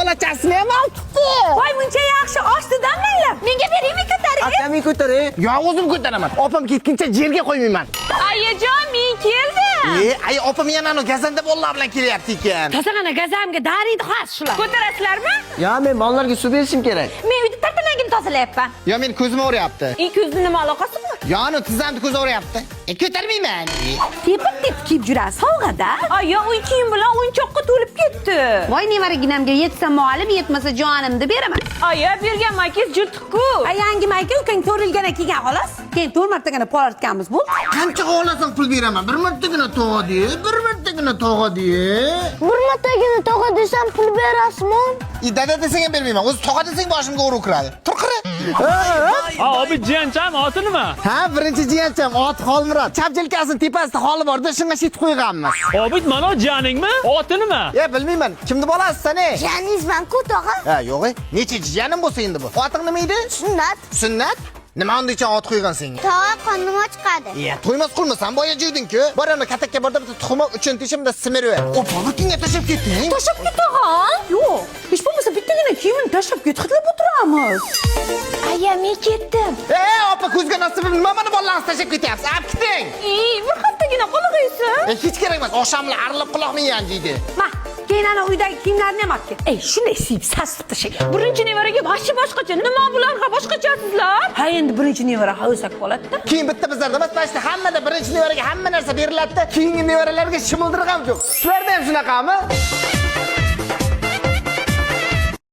bolachasini ham olibdi. Voy, buncha yaxshi oshdidan mayli. Menga beraymi ko'tarib? Akamni ko'taring. Yo, o'zim ko'taraman. Opam ketguncha yerga qo'ymayman. Ayajon, men keldim. Ay, opam yana gazanda bolalar bilan kelyapti ekan. Tasag'ana gazamga dariydi xos shular. Ko'tarasizlarmi? Yo, men mollarga suv berishim kerak. Men uyda tartanagini tozalayapman. Yo, men ko'zim o'ryapti. Ko'zni nima aloqasi bor? Yo, tizamni ko'z o'ryapti. Ko'tarmayman. Tepib kiyib yurasiz sovg'ada. Yo, uy kiyim bilan o'yinchoqqa to'lib ketdi. Voy, nevaraginamga yetsa muallim, yetmasa jonimni beraman. Aya, bergan maykangiz jiltiq-ku. Yangi mayka ukang to'rilgana kiygan xolos. Keyin 4 martagina pul ortganmiz bu. Qancha xohlasang pul beraman. Bir martagina tog'adi, bir martagina tog'adi. Bir martagina tog'a desam pul berasizmi? Dada desang ham bermayman. O'zi tog'a desang boshimga urib kiradi. Tur qara. Abi jiyancham oti nima? Ha, birinchi jiyancham oti Xolmurod. Chapjilkasining tepasida holi bor-da, shunga shitib qo'yganmiz. Obid, mana jiyaningmi? Oti nima? Bilmayman. Kimni bolasisan, ey? Jiyaningizman-ku tog'a. Ha, yo'q. Necha jiyanim bo'lsa endi bu? Oting nima edi? Sunnat. Sunnat? Nima undicha ot qo'ygan senga? Tog'a qonima chiqadi. To'ymas qilmasan, boya jugding-ku. Bor ana katakka borda bitta tuxum uchun tishimda simirib. Opani kimga tashlab ketding? Tashlab ketag'an? Yo'q. Hech bo'lmasa bittagina kiyimni tashlab ketib o'tiramiz. Aya, men ketdim. Opa, ko'zga nasibim nima meni bolalaringizni tashlab ketyapsiz? Olib keting. Bir haftagina qolg'aysiz. Hech kerak emas. Oqshomlar arilib quloqni yanjiydi. Ma, keyin ana uydagi kiyimlarni ham olib ket. Shunday siyib sasib tashlagan. Birinchi nevaraga boshi boshqacha. Nima bularga boshqachasizlar? Ha, endi birinchi nevara o'sak bo'ladi-da. Keyin bitta bizlarda emas, mana hammada birinchi nevaraga hamma narsa beriladi-da. Keyingi nevaralarga shimildirib ham yo'q. Sizlarda ham shunaqami?